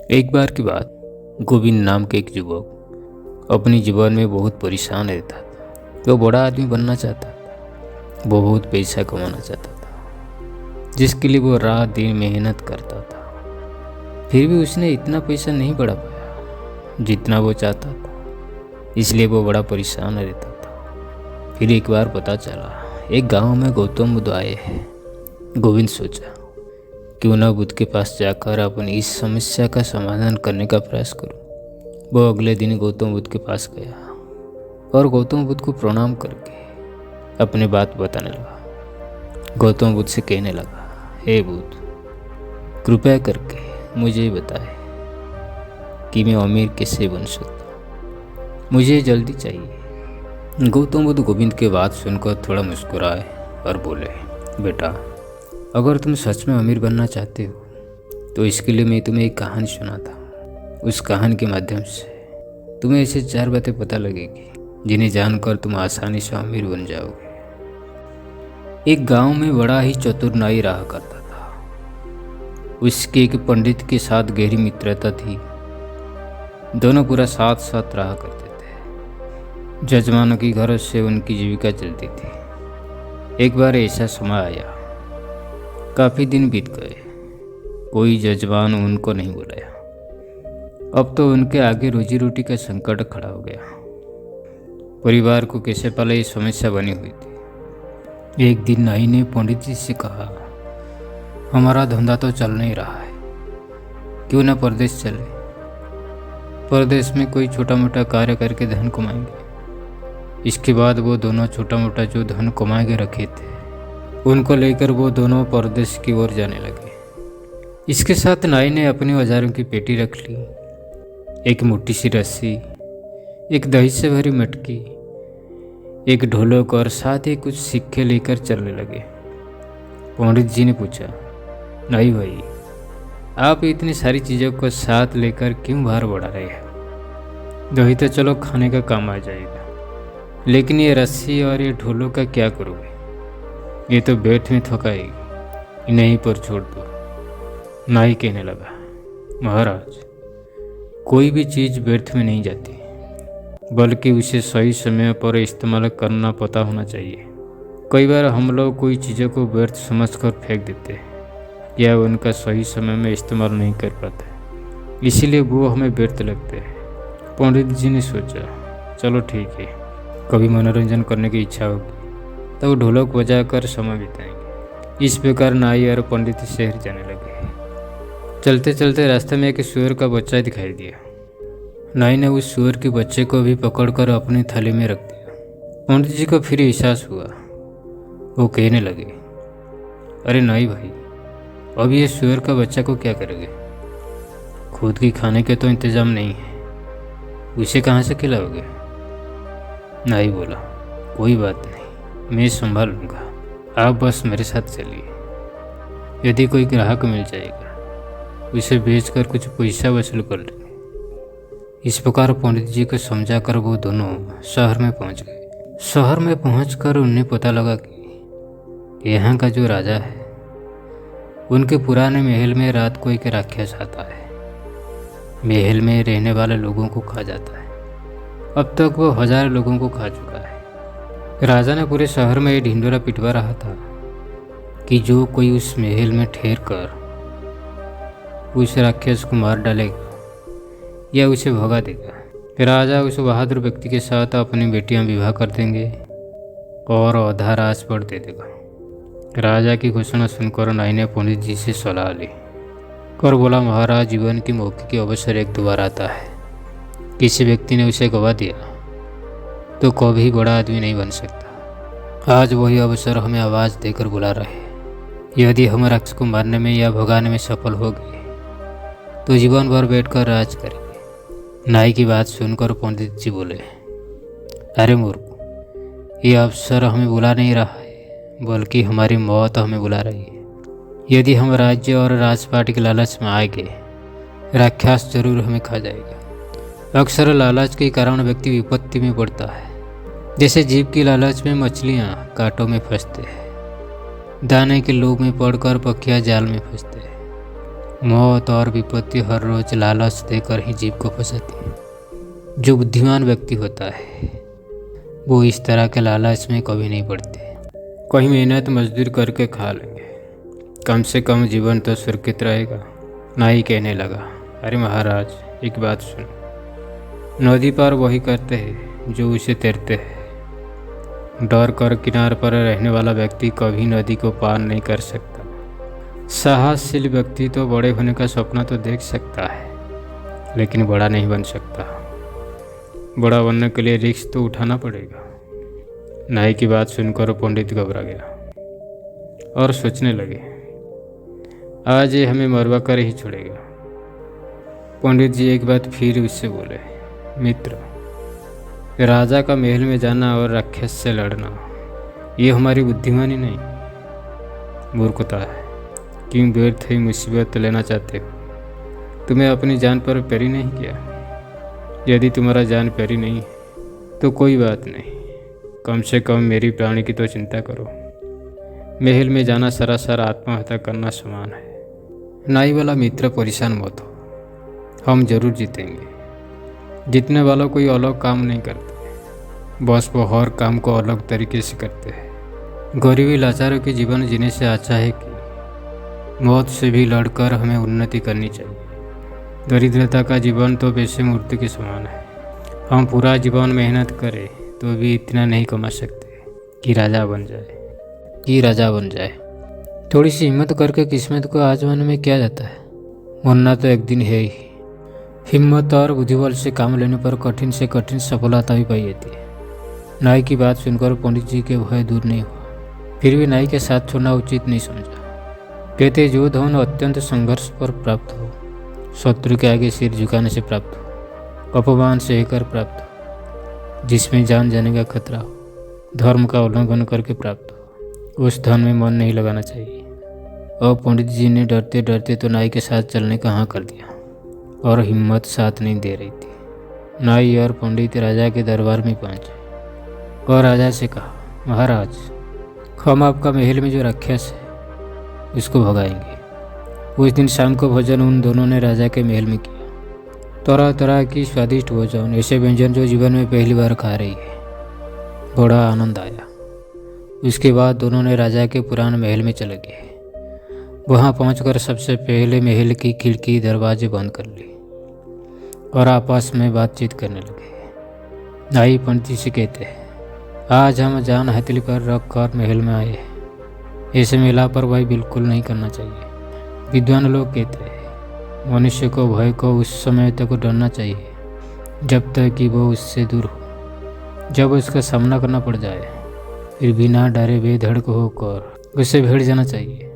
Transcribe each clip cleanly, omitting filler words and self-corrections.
एक बार की बात, गोविंद नाम के एक युवक अपने जीवन में बहुत परेशान रहता था। वो बड़ा आदमी बनना चाहता था, वो बहुत पैसा कमाना चाहता था, जिसके लिए वो रात दिन मेहनत करता था। फिर भी उसने इतना पैसा नहीं बढ़ा पाया जितना वो चाहता था, इसलिए वो बड़ा परेशान रहता था। फिर एक बार पता चला एक गांव में गौतम बुद्ध आए हैं। गोविंद सोचा क्यों ना बुद्ध के पास जाकर अपनी इस समस्या का समाधान करने का प्रयास करूं। वो अगले दिन गौतम बुद्ध के पास गया और गौतम बुद्ध को प्रणाम करके अपनी बात बताने लगा। गौतम बुद्ध से कहने लगा, हे बुद्ध, कृपया करके मुझे बताएं कि मैं अमीर कैसे बन सकता, मुझे जल्दी चाहिए। गौतम बुद्ध गोविंद की बात सुनकर थोड़ा मुस्कुराए और बोले, बेटा, अगर तुम सच में अमीर बनना चाहते हो तो इसके लिए मैं तुम्हें एक कहानी सुनाता हूँ। उस कहानी के माध्यम से तुम्हें ऐसे 4 बातें पता लगेगी जिन्हें जानकर तुम आसानी से अमीर बन जाओगे। एक गांव में बड़ा ही चतुर नाई रहा करता था। उसके एक पंडित के साथ गहरी मित्रता थी। दोनों पूरा साथ साथ रहा करते थे। जजमानों की घर से उनकी जीविका चलती थी। एक बार ऐसा समय आया, काफ़ी दिन बीत गए, कोई जजमान उनको नहीं बुलाया। अब तो उनके आगे रोजी रोटी का संकट खड़ा हो गया। परिवार को कैसे पाले ये समस्या बनी हुई थी। एक दिन नाई ने पंडित जी से कहा, हमारा धंधा तो चल नहीं रहा है, क्यों ना परदेश चले। परदेश में कोई छोटा मोटा कार्य करके धन कमाएंगे। इसके बाद वो दोनों छोटा मोटा जो धन कमा के रखे थे उनको लेकर वो दोनों परदेश की ओर जाने लगे। इसके साथ नाई ने अपने औजारों की पेटी रख ली। एक मोटी सी रस्सी, एक दही से भरी मटकी, एक ढोलक और साथ ही कुछ सिक्के लेकर चलने लगे। पंडित जी ने पूछा, नाई भाई, आप इतनी सारी चीज़ों को साथ लेकर क्यों भार बढ़ा रहे हैं। दही तो चलो खाने का काम आ जाएगा, लेकिन ये रस्सी और ये ढोलक का क्या करोगे। ये तो बैठ में थकाएगी, इन्हीं पर छोड़ दो। नाई कहने लगा, महाराज, कोई भी चीज़ व्यर्थ में नहीं जाती, बल्कि उसे सही समय पर इस्तेमाल करना पता होना चाहिए। कई बार हम लोग कोई चीज़ों को व्यर्थ समझकर फेंक देते हैं या उनका सही समय में इस्तेमाल नहीं कर पाते, इसीलिए वो हमें व्यर्थ लगते हैं। पंडित जी ने सोचा, चलो ठीक है, कभी मनोरंजन करने की इच्छा होगी तो ढोलक बजाकर समय बिताएंगे। इस प्रकार नाई और पंडित शहर जाने लगे। चलते चलते रास्ते में एक सूअर का बच्चा दिखाई दिया। नाई ने उस सूअर के बच्चे को भी पकड़कर अपनी थाली में रख दिया। पंडित जी को फिर एहसास हुआ। वो कहने लगे, अरे नाई भाई, अब ये सूअर का बच्चा को क्या करोगे। खुद की खाने के तो इंतजाम नहीं है, उसे कहाँ से खिलाओगे। नाई बोला, कोई बात नहीं, मैं संभाल लूँगा, आप बस मेरे साथ चलिए। यदि कोई ग्राहक मिल जाएगा, उसे बेचकर कुछ पैसा वसूल कर लेंगे। इस प्रकार पंडित जी को समझाकर वो दोनों शहर में पहुंच गए। शहर में पहुंचकर उन्हें पता लगा कि यहाँ का जो राजा है, उनके पुराने महल में रात को एक राक्षस आता है। महल में रहने वाले लोगों को खा जाता है। अब तक वो 1000 लोगों को खा चुका है। राजा ने पूरे शहर में ढिंढोरा पिटवा रहा था कि जो कोई उस महल में ठहर कर उस राक्षस को मार डालेगा या उसे भगा देगा। राजा उस बहादुर व्यक्ति के साथ अपनी बेटियां विवाह कर देंगे और आधा राजपाट दे देगा। राजा की घोषणा सुनकर नाई ने पंडित जी से सलाह ली और बोला, महाराज, जीवन की मौके अवसर एक 2 बार आता है। किसी व्यक्ति ने उसे गवा दिया तो कभी बड़ा आदमी नहीं बन सकता। आज वही अवसर हमें आवाज़ देकर बुला रहे हैं। यदि हम राक्षस को मारने में या भगाने में सफल हो गए तो जीवन भर बैठकर राज करेंगे। नाई की बात सुनकर पंडित जी बोले, अरे मूर्ख, ये अवसर हमें बुला नहीं रहा है, बल्कि हमारी मौत हमें बुला रही है। यदि हम राज्य और राजपाट के लालच में आ गए, राक्षस जरूर हमें खा जाएगा। अक्सर लालच के कारण व्यक्ति विपत्ति में पड़ता है। जैसे जीव की लालच में मछलियाँ कांटों में फंसते हैं, दाने के लोभ में पड़कर पक्षियाँ जाल में फंसते हैं। मौत और विपत्ति हर रोज लालच देकर ही जीव को फंसाती है। जो बुद्धिमान व्यक्ति होता है वो इस तरह के लालच में कभी नहीं पड़ते। कहीं मेहनत मजदूर करके खा लेंगे, कम से कम जीवन तो सुरक्षित रहेगा। नाई कहने लगा, अरे महाराज एक बात सुनो, नदी पार वही करते हैं जो उसे तैरते हैं। डर कर किनारे पर रहने वाला व्यक्ति कभी नदी को पार नहीं कर सकता। साहसशील व्यक्ति तो बड़े होने का सपना तो देख सकता है, लेकिन बड़ा नहीं बन सकता। बड़ा बनने के लिए रिस्क तो उठाना पड़ेगा। नाई की बात सुनकर पंडित घबरा गया और सोचने लगे, आज ये हमें मरवा कर ही छोड़ेगा। पंडित जी एक बात फिर उससे बोले, मित्र, राजा का महल में जाना और राक्षस से लड़ना ये हमारी बुद्धिमानी नहीं, मूर्खता है। क्यों व्यर्थ ही मुसीबत लेना चाहते हो? तुम्हें अपनी जान पर प्यारी नहीं किया? यदि तुम्हारा जान प्यारी नहीं तो कोई बात नहीं, कम से कम मेरी प्राणी की तो चिंता करो। महल में जाना सरासर आत्महत्या करना समान है। नाई वाला मित्र, परेशान मत हो, हम जरूर जीतेंगे। जीतने वाला कोई अलग काम नहीं करते, बस वो हर काम को अलग तरीके से करते हैं। गरीबी लाचारों के जीवन जीने से अच्छा है कि मौत से भी लड़कर हमें उन्नति करनी चाहिए। दरिद्रता का जीवन तो वैसे मृत्यु के समान है। हम पूरा जीवन मेहनत करें तो भी इतना नहीं कमा सकते कि राजा बन जाए। थोड़ी सी हिम्मत करके किस्मत को आजमाने में क्या जाता है, मरना तो एक दिन है ही। हिम्मत और बुद्धिबल से काम लेने पर कठिन से कठिन सफलता भी पाई जाती है। नाई की बात सुनकर पंडित जी के भय दूर नहीं हुआ, फिर भी नाई के साथ छोड़ना उचित नहीं समझा। कहते, जो धन अत्यंत संघर्ष पर प्राप्त हो, शत्रु के आगे सिर झुकाने से प्राप्त हो, अपमान सहकर प्राप्त हो, जिसमें जान जाने का खतरा हो, धर्म का उल्लंघन करके प्राप्त हो, उस धन में मन नहीं लगाना चाहिए। और पंडित जी ने डरते डरते तो नाई के साथ चलने का हाँ कर दिया, और हिम्मत साथ नहीं दे रही थी। नाई और पंडित राजा के दरबार में पहुंचे और राजा से कहा, महाराज, हम आपका महल में जो राक्षस है उसको भगाएंगे। उस दिन शाम को भोजन उन दोनों ने राजा के महल में किया। तरह तरह की स्वादिष्ट भोजन, ऐसे व्यंजन जो जीवन में पहली बार खा रही है। बड़ा आनंद आया। उसके बाद दोनों ने राजा के पुराने महल में चले गए। वहाँ पहुंचकर सबसे पहले महल की खिड़की दरवाजे बंद कर ली और आपस में बातचीत करने लगे। नाई पंडित जी से कहते हैं, आज हम जान हथेली पर रख कर महल में आए हैं। ऐसे में लापरवाही बिल्कुल नहीं करना चाहिए। विद्वान लोग कहते हैं, मनुष्य को भय को उस समय तक डरना चाहिए जब तक कि वो उससे दूर हो। जब उसका सामना करना पड़ जाए फिर बिना डरे बेधड़क होकर उससे भिड़ जाना चाहिए,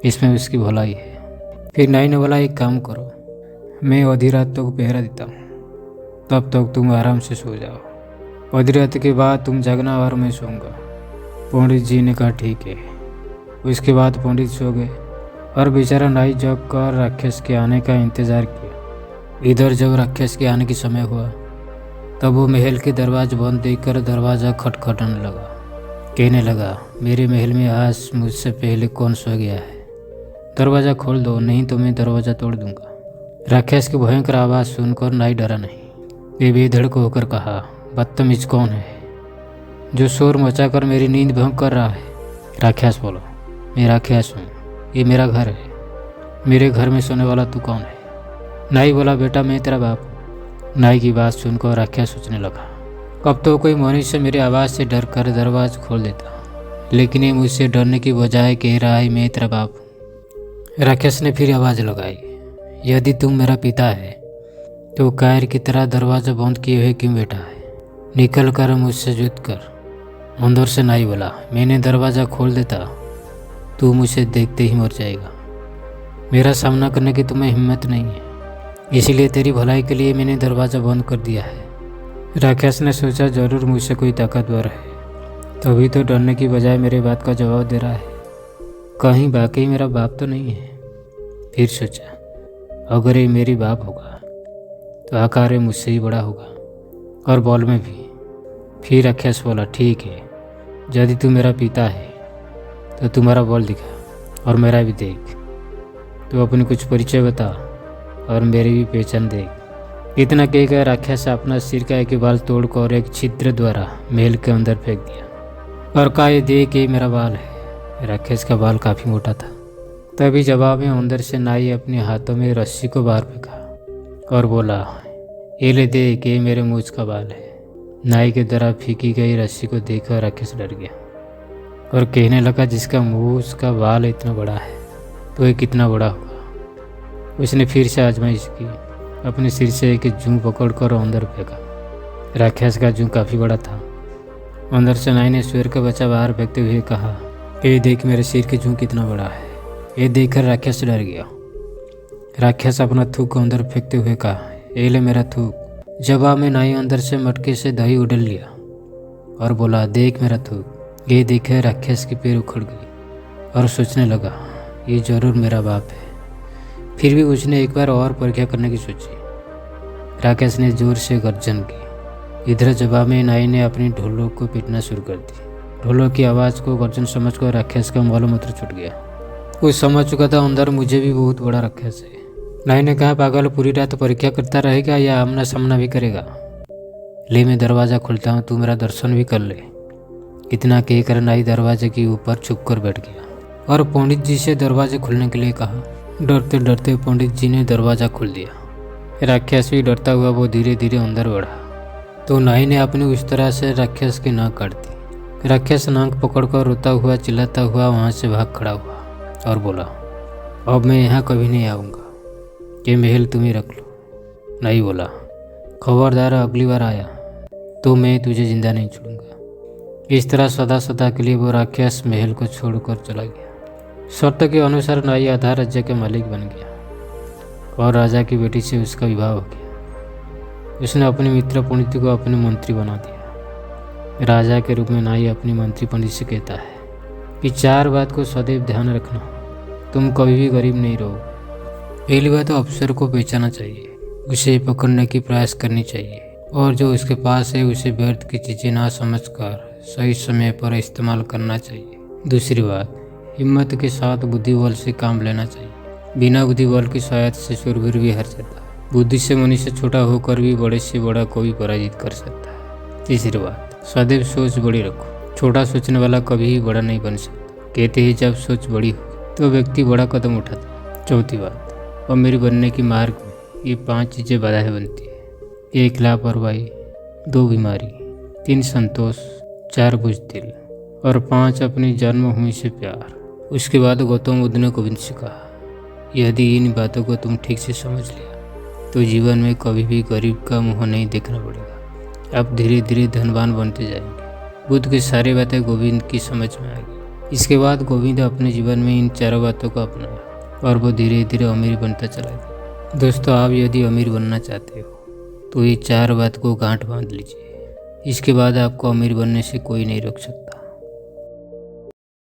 इसमें उसकी भलाई है। फिर नाई ने बोला, एक काम करो, मैं आधी रात तक पहरा देता हूँ, तब तक तुम आराम से सो जाओ। आधी रात के बाद तुम जागना और मैं सोऊंगा। पंडित जी ने कहा, ठीक है। उसके बाद पंडित सो गए और बेचारा नाई जग कर राक्षस के आने का इंतज़ार किया। इधर जब राक्षस के आने की समय हुआ तब वो महल के दरवाजे बंद देखकर दरवाज़ा खटखटाने लगा। कहने लगा, मेरे महल में आज मुझसे पहले कौन सो गया है? दरवाज़ा खोल दो, नहीं तो मैं दरवाज़ा तोड़ दूंगा। राक्षस की भयंकर आवाज़ सुनकर नाई डरा नहीं। वे बेधड़क होकर कहा, बदतमीज कौन है जो शोर मचाकर मेरी नींद भंग कर रहा है? राक्षस बोला, मैं राक्षस हूँ, ये मेरा घर है। मेरे घर में सोने वाला तू कौन है? नाई बोला, बेटा मैं तेरा बाप हूँ। नाई की बात सुनकर राक्षस सोचने लगा, अब तो कोई मनुष्य मेरी आवाज़ से डर कर दरवाज़ा खोल देता, लेकिन ये मुझसे डरने की बजाय कह रहा है मैं तेरा बाप हूँ। राक्षस ने फिर आवाज़ लगाई, यदि तुम मेरा पिता है तो कायर की तरह दरवाज़ा बंद किए हुए क्यों बैठा है? निकल कर मुझसे युद्ध कर। अंदर से नाई बोला, मैंने दरवाज़ा खोल देता तू मुझे देखते ही मर जाएगा। मेरा सामना करने की तुम्हें हिम्मत नहीं है, इसलिए तेरी भलाई के लिए मैंने दरवाज़ा बंद कर दिया है। राक्षस ने सोचा, जरूर मुझसे कोई ताकतवर है, तभी तो डरने की बजाय मेरे बात का जवाब दे रहा है। कहीं वाकई मेरा बाप तो नहीं है। फिर सोचा, अगर ये मेरी बाप होगा तो आकार में मुझसे ही बड़ा होगा और बॉल में भी। फिर राक्षस बोला, ठीक है, यदि तू मेरा पिता है तो तुम्हारा बॉल दिखा और मेरा भी देख। तो अपनी कुछ परिचय बता और मेरी भी पहचान दे। इतना कहकर राक्षस अपना सिर का एक बाल तोड़कर एक छिद्र द्वारा महल के अंदर फेंक दिया और कहा, ये देख ये मेरा बाल है। राक्षस का बाल काफ़ी मोटा था। तभी जवाब में अंदर से नाई अपने हाथों में रस्सी को बाहर फेंका और बोला, ये ले देख ये मेरे मूछ का बाल है। नाई के द्वारा फेंकी गई रस्सी को देखकर राक्षस डर गया और कहने लगा, जिसका मूछ का बाल इतना बड़ा है तो ये कितना बड़ा होगा। उसने फिर से आजमाइश की, अपने सिर से एक जूं पकड़कर अंदर फेंका। राक्षस का जूं काफ़ी बड़ा था। अंदर से नाई ने शेर का बच्चा बाहर फेंकते हुए कहा, ये देख मेरे सिर के जूं कितना बड़ा है। ये देखकर राक्षस डर गया। राक्षस अपना थूक को अंदर फेंकते हुए कहा, ये ले मेरा थूक। जवाब में नाई अंदर से मटके से दही उड़ेल लिया और बोला, देख मेरा थूक। ये देखे राक्षस के पैर उखड़ गई और सोचने लगा, ये जरूर मेरा बाप है। फिर भी उसने एक बार और परीक्षा करने की सोची। राक्षस ने जोर से गर्जन की। इधर जवाब में नाई ने अपनी ढोलों को पीटना शुरू कर दी। ढोलों की आवाज़ को गर्जन समझकर राक्षस का मलमूत्र छूट गया। वो समझ चुका था अंदर मुझे भी बहुत बड़ा राक्षस है। नाई ने कहा, पागल पूरी रात परीक्षा करता रहेगा या आमना सामना भी करेगा? ले मैं दरवाज़ा खुलता हूँ, तू मेरा दर्शन भी कर ले। इतना कहकर नाई दरवाजे के ऊपर छुप कर बैठ गया और पंडित जी से दरवाजे खोलने के लिए कहा। डरते डरते पंडित जी ने दरवाज़ा खोल दिया। राक्षस भी डरता हुआ वो धीरे धीरे अंदर बढ़ा तो नाई ने अपनी उस तरह से राक्षस की नाक काट दी। राक्षस नाक पकड़कर रोता हुआ चिल्लाता हुआ वहाँ से भाग खड़ा हुआ और बोला, अब मैं यहाँ कभी नहीं आऊँगा, ये महल तुम ही रख लो। नाई बोला, खबरदार अगली बार आया तो मैं तुझे जिंदा नहीं छोड़ूंगा। इस तरह सदा सदा के लिए वो राक्षस महल को छोड़कर चला गया। शर्त के अनुसार नाई आधा राज्य के मालिक बन गया और राजा की बेटी से उसका विवाह हो गया। उसने अपने मित्र पंडित को अपने मंत्री बना दिया। राजा के रूप में नाई अपने मंत्री पंडित से कहता है कि 4 बात को सदैव ध्यान रखना, तुम कभी भी गरीब नहीं रहो। पहली बात तो अफसर को पहचाना चाहिए, उसे पकड़ने की प्रयास करनी चाहिए और जो उसके पास है उसे व्यर्थ की चीज़ें ना समझकर सही समय पर इस्तेमाल करना चाहिए। दूसरी बात, हिम्मत के साथ बुद्धिबल से काम लेना चाहिए। बिना बुद्धिबल की सहायता से शूरवीर भी हार जाता है। बुद्धि से मनुष्य छोटा होकर भी बड़े से बड़ा कोई पराजित कर सकता है। तीसरी बात, सदैव सोच बड़ी रखो। छोटा सोचने वाला कभी भी बड़ा नहीं बन सकता। कहते हैं जब सोच बड़ी हो तो व्यक्ति बड़ा कदम उठाता है। चौथी बात, अमीर बनने की मार्ग में ये 5 चीज़ें बाधाएं बनती है। 1 लापरवाही, 2 बीमारी, 3 संतोष, 4 बुज़दिल और 5 अपनी जन्मभूमि से प्यार। उसके बाद गौतम बुद्ध ने गोविंद से कहा, यदि इन बातों को तुम ठीक से समझ लिया तो जीवन में कभी भी गरीब का मुंह नहीं देखना पड़ेगा। आप धीरे धीरे धनवान बनते जाएंगे। बुद्ध की सारी बातें गोविंद की समझ में आ गई। इसके बाद गोविंद अपने जीवन में इन 4 बातों को अपनाया और वो धीरे धीरे अमीर बनता चला गया। दोस्तों, आप यदि अमीर बनना चाहते हो तो ये 4 बात को गांठ बांध लीजिए। इसके बाद आपको अमीर बनने से कोई नहीं रोक सकता।